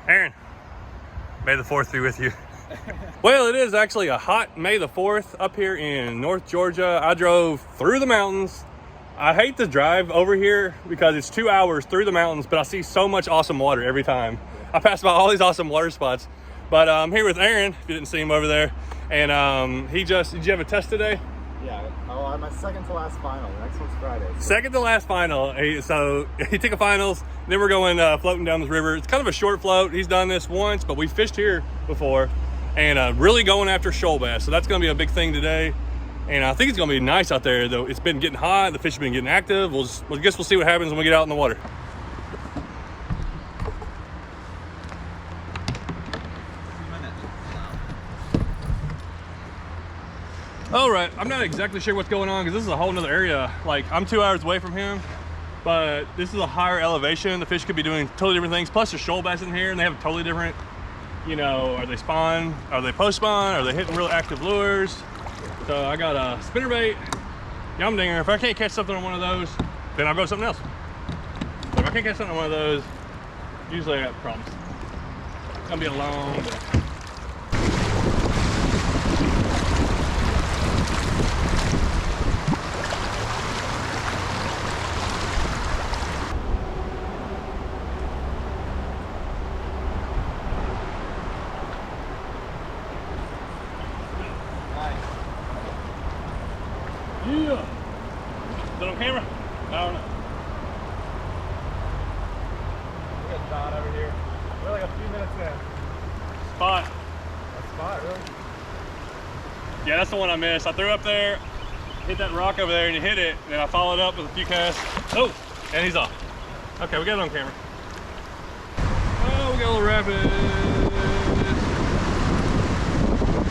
Aaron, May the 4th be with you. Well, it is actually a hot May the 4th up here in North Georgia. I drove through the mountains. I hate to drive over here because it's 2 hours through the mountains, but I see so much awesome water every time. I pass by all these awesome water spots. But I'm here with Aaron, if you didn't see him over there. And did you have a test today? Yeah, I'm my second to last final. The next one's Friday. So. Second to last final. So he took a finals. Then we're going floating down this river. It's kind of a short float. He's done this once, but we fished here before. And really going after shoal bass. So that's going to be a big thing today. And I think it's going to be nice out there, though. It's been getting hot. The fish have been getting active. I guess we'll see what happens when we get out in the water. All right, I'm not exactly sure what's going on because this is a whole nother area. Like, I'm 2 hours away from him, but this is a higher elevation. The fish could be doing totally different things. Plus, there's shoal bass in here, and they have totally different, you know, are they spawn? Are they post-spawn? Are they hitting real active lures? So I got a spinnerbait, yum dinger. If I can't catch something on one of those, then I'll go something else. But if I can't catch something on one of those, usually I got problems. It's gonna be a long day. Yeah. Is that on camera? I don't know. We got John over here. We're like a few minutes in. Spot. A spot, really? Yeah, that's the one I missed. I threw up there, hit that rock over there, and he hit it. And then I followed up with a few casts. Oh, and he's off. Okay, we got it on camera. Oh, we got a little rapid.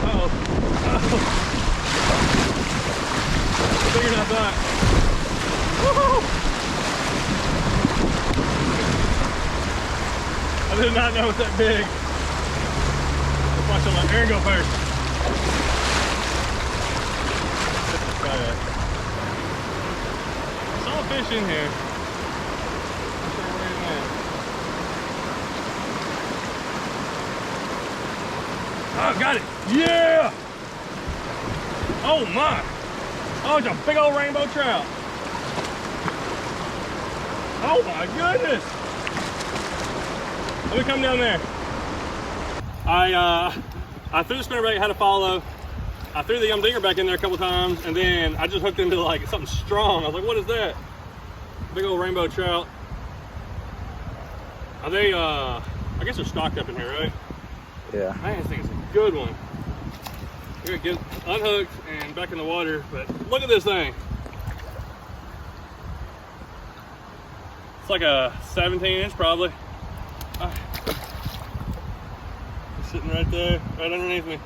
Uh-oh. Bigger than I thought. Woohoo! I did not know it was that big. Let's watch him let Aaron go first. I saw a fish in here. I'm sure where he's at. Oh, got it! Yeah! Oh my! Oh, it's a big old rainbow trout. Oh my goodness. Let me come down there. I threw the spinnerbait, had to follow. I threw the yum dinger back in there a couple times, and then I just hooked into like something strong. I was like, what is that? Big old rainbow trout. Are they, I guess they're stocked up in here, right? Yeah. Man, this thing is a good one. We're gonna get unhooked and back in the water, but look at this thing. It's like a 17-inch probably. It's sitting right there, right underneath me.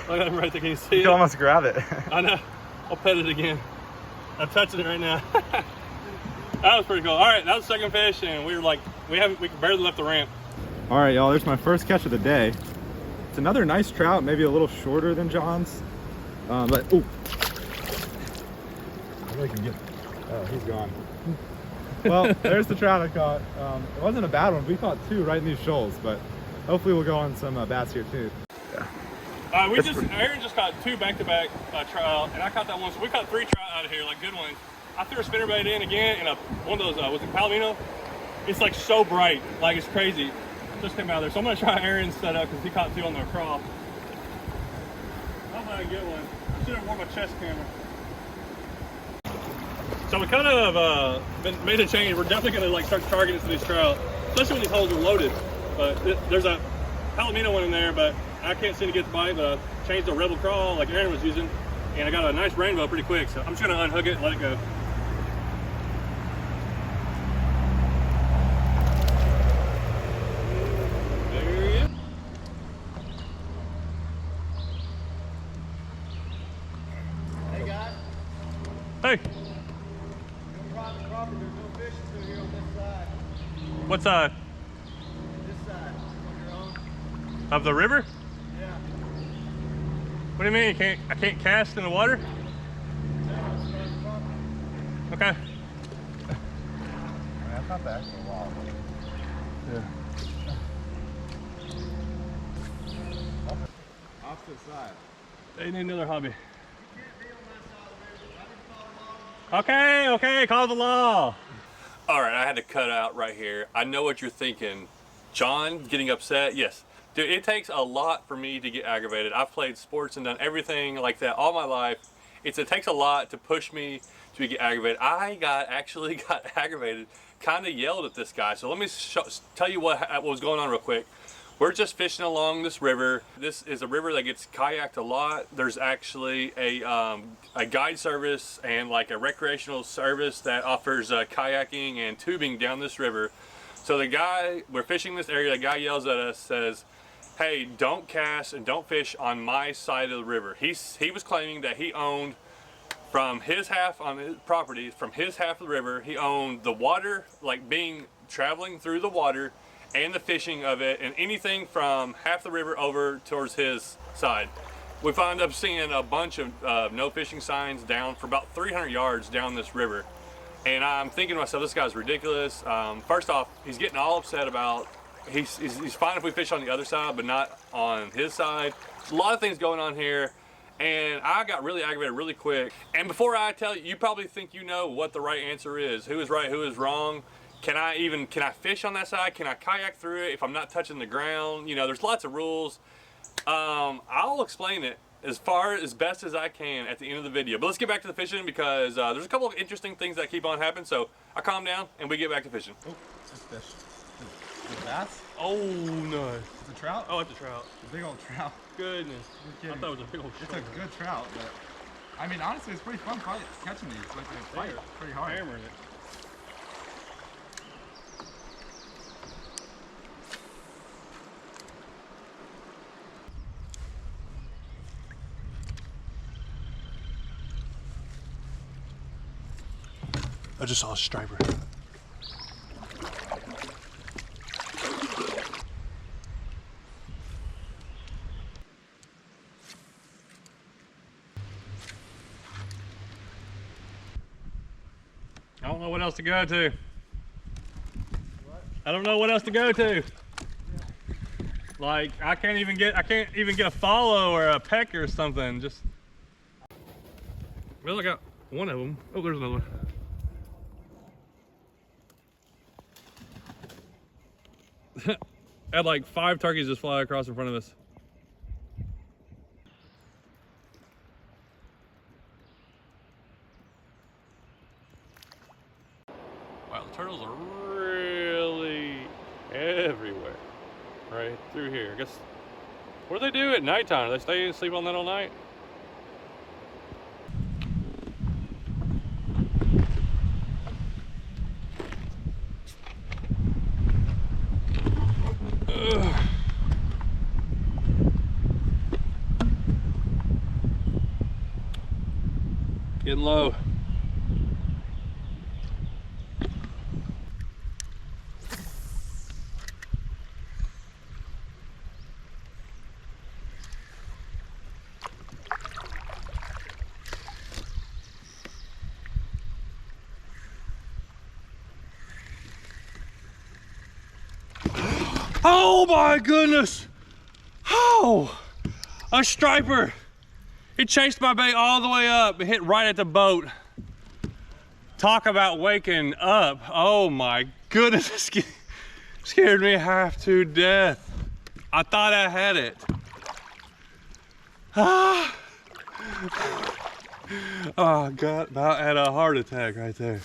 Look at him right there, can you see it? You can almost grab it. I know, I'll pet it again. I'm touching it right now. That was pretty cool. All right, that was the second fish, and we were like, we barely left the ramp. All right, y'all, there's my first catch of the day. It's another nice trout, maybe a little shorter than John's, but ooh. I really can get. Oh, he's gone. Well, there's the trout I caught. It wasn't a bad one. We caught two right in these shoals, but hopefully we'll go on some bass here too. Yeah. Aaron just caught two back-to-back trout, and I caught that one. So we caught three trout out of here, like good ones. I threw a spinnerbait in again, and one of those was it Palomino? It's like so bright, like it's crazy. Just came out of there. So I'm gonna try Aaron's setup because he caught two on the Craw. Hopefully I can get one. I should have worn my chest camera. So we kind of made a change. We're definitely gonna like start targeting some of these trout, especially when these holes are loaded. But there's a Palomino one in there, but I can't seem to get the bite. But I changed the Rebel Craw like Aaron was using, and I got a nice rainbow pretty quick. So I'm just gonna unhook it and let it go. Hey. What side? This side, on your own. Of the river? Yeah. What do you mean? I can't cast in the water? Okay. That's not the actual wall. Yeah. Opposite side. They need another hobby. Okay, okay, call the law. All right, I had to cut out right here. I know what you're thinking. John getting upset, yes. Dude, it takes a lot for me to get aggravated. I've played sports and done everything like that all my life. It takes a lot to push me to get aggravated. I actually got aggravated, kind of yelled at this guy. So let me tell you what was going on real quick. We're just fishing along this river. This is a river that gets kayaked a lot. There's actually a guide service and like a recreational service that offers kayaking and tubing down this river. So the guy, we're fishing this area, the guy yells at us, says, hey, don't cast and don't fish on my side of the river. He was claiming that he owned from his half on his property, from his half of the river, he owned the water, like traveling through the water, and the fishing of it, and anything from half the river over towards his side. We wound up seeing a bunch of no fishing signs down for about 300 yards down this river. And I'm thinking to myself, this guy's ridiculous. First off, he's getting all upset about, he's fine if we fish on the other side, but not on his side. A lot of things going on here. And I got really aggravated really quick. And before I tell you, you probably think you know what the right answer is. Who is right, who is wrong. Can I fish on that side? Can I kayak through it if I'm not touching the ground? You know, there's lots of rules. I'll explain it as best as I can at the end of the video. But let's get back to the fishing because there's a couple of interesting things that keep on happening. So I calm down and we get back to fishing. Oh, it's a fish. Is it a bass? Oh, no. It's a trout? Oh, it's a trout. It's a big old trout. Goodness. I thought it was a big old It's trout. a good trout, but I mean, honestly, it's pretty fun catching these. Like, they fight pretty hard. Hammering it. I just saw a striper. I don't know what else to go to. What? I don't know what else to go to. Like I can't even get a follow or a peck or something. Just well, I got one of them. Oh, there's another one. Had like 5 turkeys just fly across in front of us. Wow, the turtles are really everywhere. Right through here. I guess, what do they do at nighttime? Do they stay and sleep on that all night? Ugh. Getting low. Oh my goodness! Oh, a striper. It chased my bait all the way up and hit right at the boat. Talk about waking up. Oh my goodness, it scared me half to death. I thought I had it. Ah. Oh, God, about had a heart attack right there.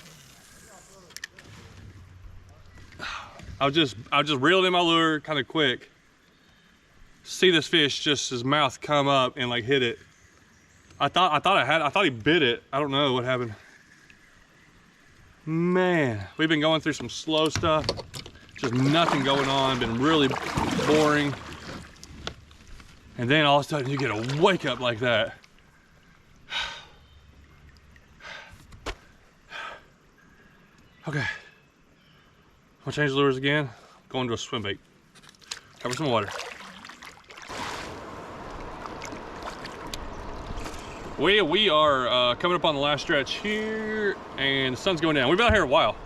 I was just reeled in my lure kind of quick. See this fish, just his mouth come up and like hit it. I thought he bit it. I don't know what happened. Man, we've been going through some slow stuff. Just nothing going on, been really boring. And then all of a sudden you get a wake up like that. Okay. I'll change the lures again. Going to a swim bait. Cover some water. We are coming up on the last stretch here, and the sun's going down. We've been out here a while.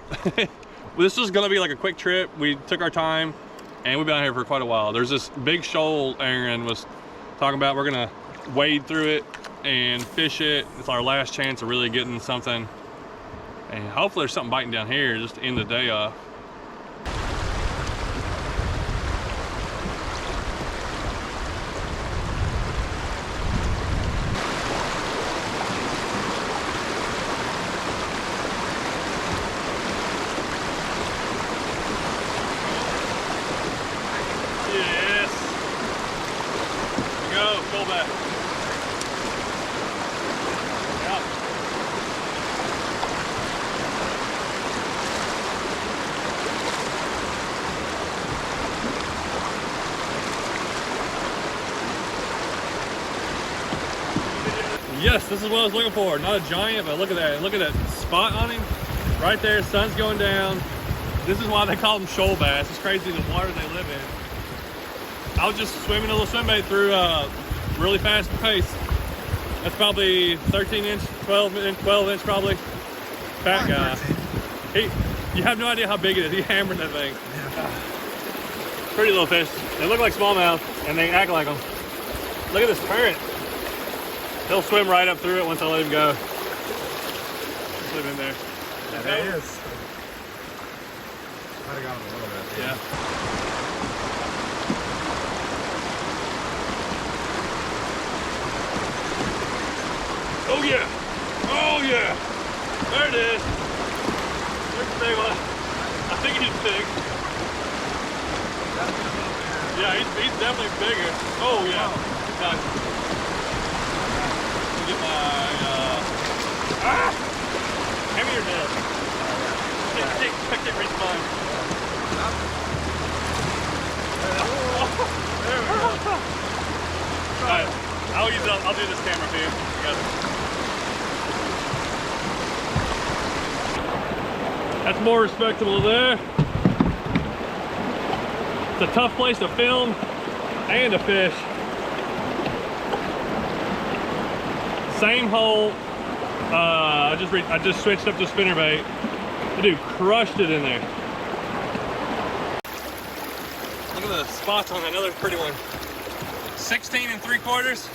this was gonna be like a quick trip. We took our time and we've been out here for quite a while. There's this big shoal Aaron was talking about. We're gonna wade through it and fish it. It's our last chance of really getting something. And hopefully there's something biting down here just to end the day off. Yes, this is what I was looking for. Not a giant, but look at that. Look at that spot on him. Right there, sun's going down. This is why they call them shoal bass. It's crazy the water they live in. I was just swimming a little swim bait through really fast pace. That's probably 13 inch, 12 inch probably. Fat guy. You have no idea how big it is. He hammered that thing. Yeah. Pretty little fish. They look like smallmouth and they act like them. Look at this current. He'll swim right up through it once I let him go. Just live in there. Yeah, there he is. Might have got him a little bit. Yeah. Oh yeah! Oh yeah! There it is! There's the big one. I think he's big. Yeah, he's definitely bigger. Oh yeah. Nice. Get my hand me your head. I can't reach mine. There we go. Alright, I'll do this camera for you together. That's more respectable there. It's a tough place to film and to fish. Same hole. I just switched up to spinnerbait. The dude crushed it in there. Look at the spots on another pretty one. 16 3/4.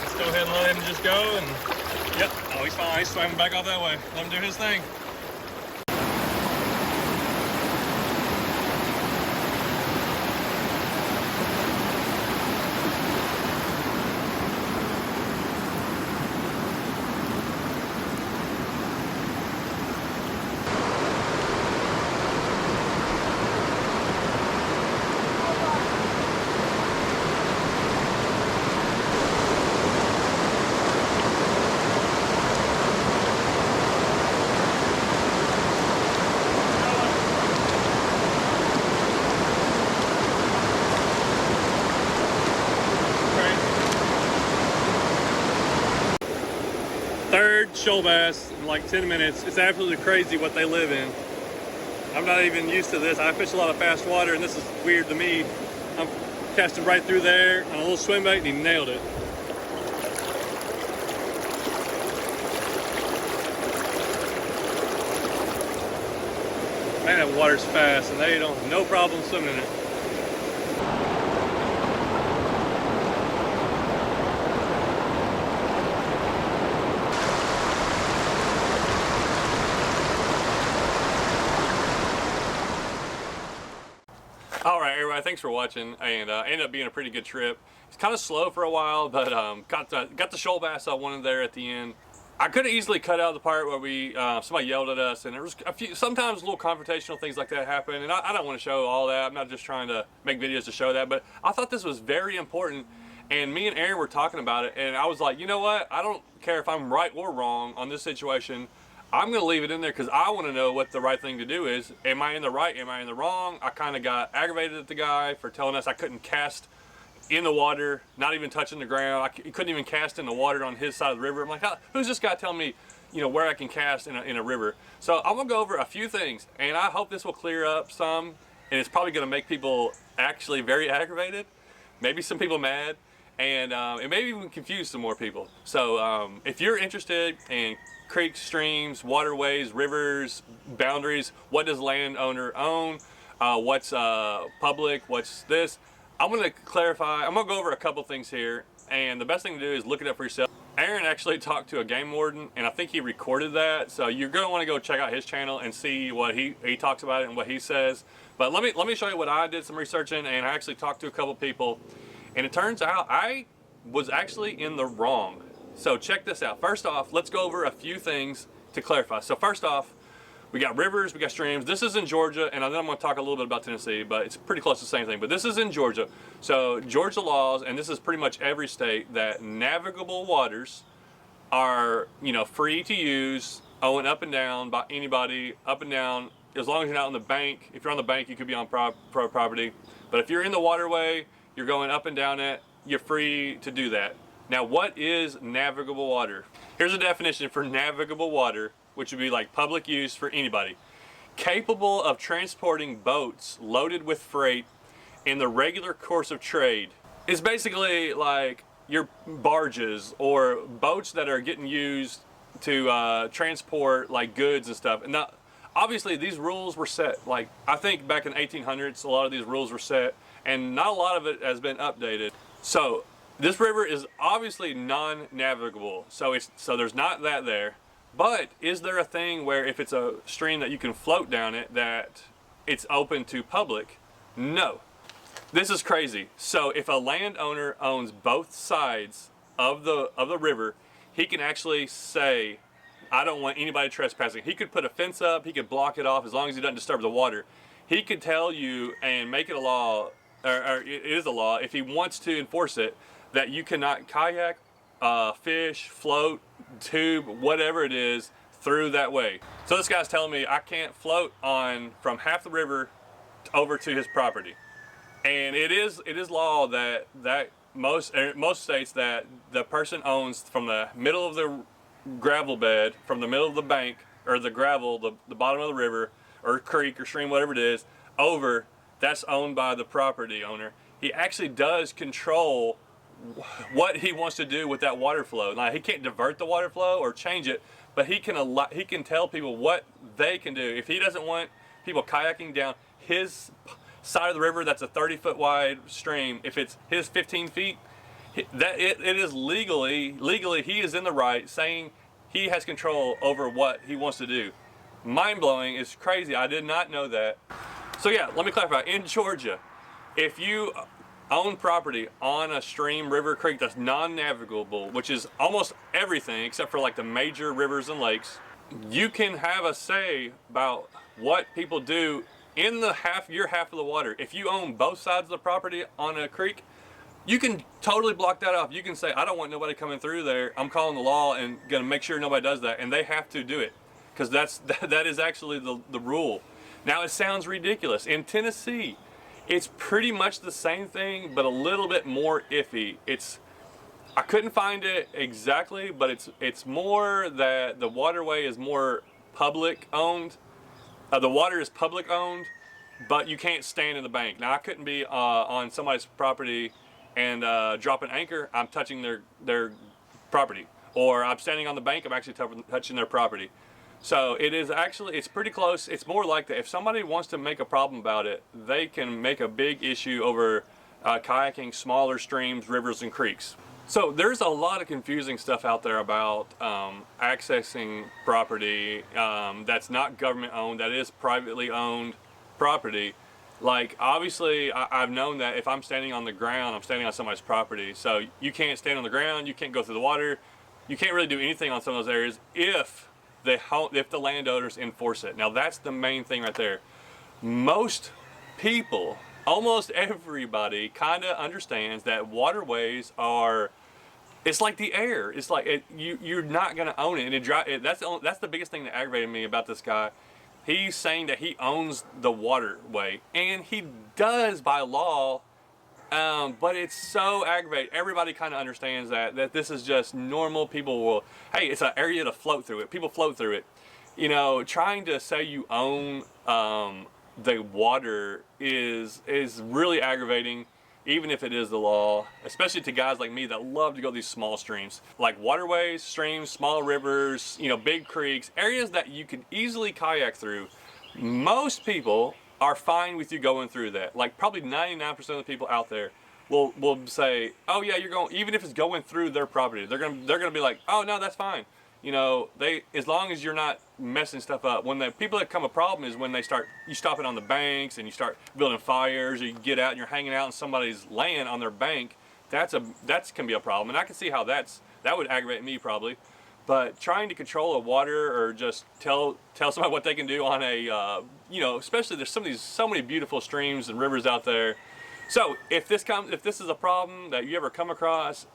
Let's go ahead and let him just go. And yep. Oh, he's fine. He's swimming back off that way. Let him do his thing. Third shoal bass in like 10 minutes. It's absolutely crazy what they live in. I'm not even used to this. I fish a lot of fast water and this is weird to me. I'm casting right through there on a little swim bait and he nailed it. Man, that water's fast and they don't, no problem swimming in it. All right, everybody, thanks for watching, and ended up being a pretty good trip. It's kind of slow for a while, but got the shoal bass I wanted there at the end. I could have easily cut out the part where we somebody yelled at us, and there was sometimes little confrontational things like that happen, and I don't want to show all that. I'm not just trying to make videos to show that, but I thought this was very important, and me and Aaron were talking about it, and I was like, you know what? I don't care if I'm right or wrong on this situation. I'm going to leave it in there because I want to know what the right thing to do is. Am I in the right? Am I in the wrong? I kind of got aggravated at the guy for telling us I couldn't cast in the water, not even touching the ground. He couldn't even cast in the water on his side of the river. I'm like, who's this guy telling me, you know, where I can cast in a river? So I'm going to go over a few things, and I hope this will clear up some, and it's probably going to make people actually very aggravated, maybe some people mad. and it may even confuse some more people. So if you're interested in creeks, streams, waterways, rivers, boundaries, what does landowner own, what's public, what's this, I'm going to clarify. I'm going to go over a couple things here, and the best thing to do is look it up for yourself. Aaron actually talked to a game warden, and I think he recorded that, so you're going to want to go check out his channel and see what he talks about it and what he says. But let me show you what I did some researching, and I actually talked to a couple people, and it turns out I was actually in the wrong. So check this out. First off, let's go over a few things to clarify. So first off, we got rivers, we got streams. This is in Georgia, and then I'm going to talk a little bit about Tennessee, but it's pretty close to the same thing. But this is in Georgia. So Georgia laws, and this is pretty much every state, that navigable waters are, you know, free to use, owned up and down by anybody, up and down, as long as you're not on the bank. If you're on the bank, you could be on property. But if you're in the waterway, you're going up and down it, you're free to do that. Now, what is navigable water? Here's a definition for navigable water, which would be like public use for anybody. Capable of transporting boats loaded with freight in the regular course of trade. It's basically like your barges or boats that are getting used to transport like goods and stuff. And now, obviously these rules were set, like I think back in the 1800s, a lot of these rules were set, and not a lot of it has been updated. So this river is obviously non-navigable, so there's not that there. But is there a thing where if it's a stream that you can float down it, that it's open to public? No. This is crazy. So if a landowner owns both sides of the river, he can actually say, I don't want anybody trespassing. He could put a fence up, he could block it off as long as he doesn't disturb the water. He could tell you and make it a law, or it is a law, if he wants to enforce it, that you cannot kayak, fish, float, tube, whatever it is, through that way. So this guy's telling me I can't float on from half the river over to his property. And it is law that most states that the person owns from the middle of the gravel bed, from the middle of the bank, or the gravel, the bottom of the river, or creek or stream, whatever it is, over, that's owned by the property owner. He actually does control what he wants to do with that water flow. Now, he can't divert the water flow or change it, but he can tell people what they can do. If he doesn't want people kayaking down his side of the river, that's a 30-foot wide stream, if it's his 15 feet, that it is legally he is in the right, saying he has control over what he wants to do. Mind-blowing. It's crazy. I did not know that. So yeah, let me clarify. In Georgia, if you own property on a stream, river, creek that's non-navigable, which is almost everything except for like the major rivers and lakes, you can have a say about what people do in your half of the water. If you own both sides of the property on a creek, you can totally block that off. You can say, I don't want nobody coming through there. I'm calling the law and gonna make sure nobody does that, and they have to do it, because that is actually the rule. Now, it sounds ridiculous. In Tennessee, it's pretty much the same thing, but a little bit more iffy. I couldn't find it exactly, but it's more that the waterway is more public owned. The water is public owned, but you can't stand in the bank. Now, I couldn't be on somebody's property and drop an anchor. I'm touching their property, or I'm standing on the bank. I'm actually touching their property. So it's pretty close. It's more like that. If somebody wants to make a problem about it, they can make a big issue over kayaking smaller streams, rivers, and creeks. So there's a lot of confusing stuff out there about accessing property that's not government owned, that is privately owned property. Like, obviously, I've known that if I'm standing on the ground, I'm standing on somebody's property. So you can't stand on the ground, you can't go through the water, you can't really do anything on some of those areas if the landowners enforce it. Now, that's the main thing right there. Most people, almost everybody, kind of understands that waterways are, it's like the air. It's like you're not going to own it. And that's the biggest thing that aggravated me about this guy. He's saying that he owns the waterway, and he does by law, but it's so aggravating. Everybody kind of understands that this is just normal. People will, hey, it's an area to float through it. People float through it. You know, trying to say you own the water is really aggravating. even if it is the law, especially to guys like me that love to go these small streams, like waterways, streams, small rivers, you know, big creeks, areas that you can easily kayak through. Most people are fine with you going through that. Like probably 99% of the people out there will say, oh yeah, you're going, even if it's going through their property, they're gonna be like, oh no, that's fine. You know, as long as you're not messing stuff up. When the people that come a problem is when you stop it on the banks and you start building fires, or you get out and you're hanging out in somebody's land on their bank. That's can be a problem, and I can see how that would aggravate me probably. But trying to control a water or just tell somebody what they can do on a, you know, especially there's so many beautiful streams and rivers out there. So if this is a problem that you ever come across,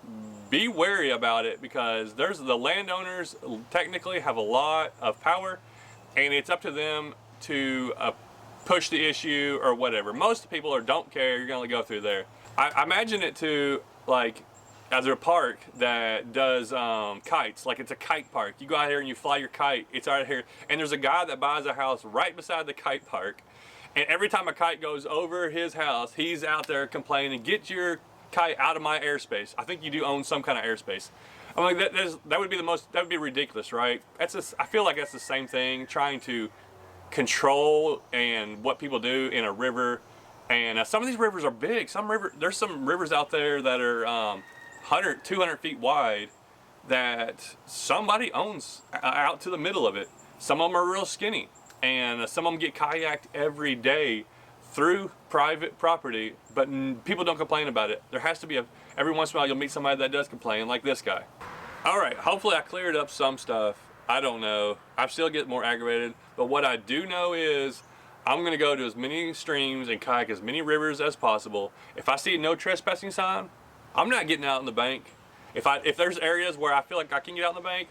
be wary about it, because the landowners technically have a lot of power, and it's up to them to push the issue or whatever. Most people don't care. You're gonna go through there. I imagine it to like as a park that does kites, like it's a kite park. You go out here and you fly your kite. It's out here, and there's a guy that buys a house right beside the kite park. And every time a kite goes over his house, he's out there complaining, get your kite out of my airspace. I think you do own some kind of airspace. I'm like, that would be ridiculous, right? I feel like that's the same thing, trying to control and what people do in a river. And some of these rivers are big. There's some rivers out there that are 100, 200 feet wide that somebody owns out to the middle of it. Some of them are real skinny. And some of them get kayaked every day through private property, but people don't complain about it. There has to be every once in a while you'll meet somebody that does complain, like this guy. All right, hopefully I cleared up some stuff. I don't know. I still get more aggravated, but what I do know is I'm gonna go to as many streams and kayak as many rivers as possible. If I see a no trespassing sign, I'm not getting out on the bank. If there's areas where I feel like I can get out on the bank,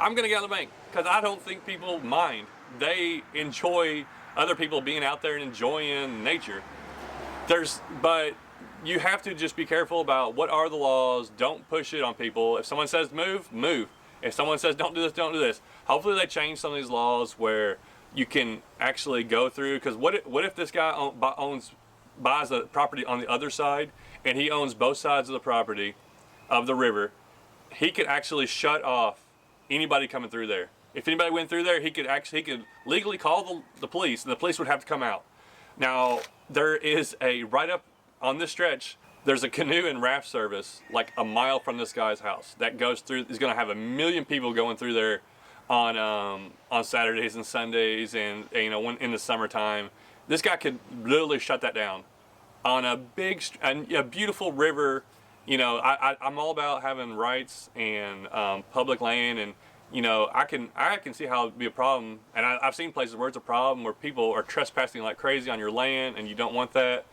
I'm gonna get on the bank, because I don't think people mind. They enjoy other people being out there and enjoying nature. But you have to just be careful about what are the laws. Don't push it on people. If someone says move, move. If someone says don't do this, don't do this. Hopefully they change some of these laws where you can actually go through, because what if this guy buys a property on the other side, and he owns both sides of the property of the river? He could actually shut off anybody coming through there. If anybody went through there, he could legally call the police, and the police would have to come out. Now, there is right up on this stretch, there's a canoe and raft service like a mile from this guy's house that goes through. He's going to have 1 million people going through there on Saturdays and Sundays, and you know, when in the summertime. This guy could literally shut that down on a beautiful river. You know, I'm all about having rights and public land, and you know, I can see how it'd be a problem, and I've seen places where it's a problem, where people are trespassing like crazy on your land, and you don't want that.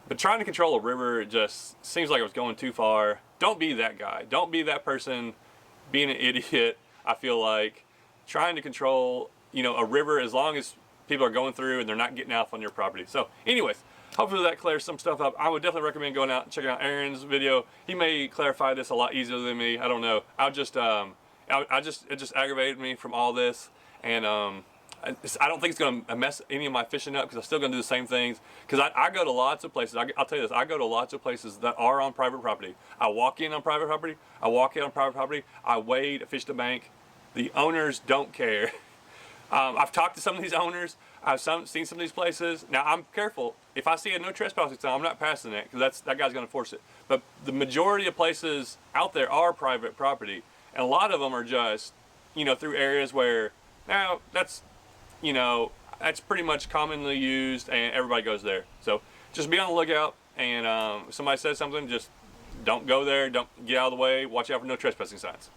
But trying to control a river, it just seems like it was going too far. Don't be that guy. Don't be that person being an idiot. I feel like trying to control, you know, a river, as long as people are going through and they're not getting off on your property. So anyways, hopefully that clears some stuff up. I would definitely recommend going out and checking out Aaron's video. He may clarify this a lot easier than me. I don't know. It just aggravated me from all this, and I don't think it's going to mess any of my fishing up, because I'm still going to do the same things. Because I go to lots of places. I'll tell you this. I go to lots of places that are on private property. I walk in on private property. I walk in on private property. I wade, I fish the bank. The owners don't care. I've talked to some of these owners. I've seen some of these places. Now I'm careful. If I see a no trespassing sign, I'm not passing it, because that guy's going to force it. But the majority of places out there are private property. And a lot of them are just, you know, through areas where, now that's, you know, that's pretty much commonly used, and everybody goes there. So just be on the lookout, and if somebody says something, just don't go there, don't get out of the way, watch out for no trespassing signs.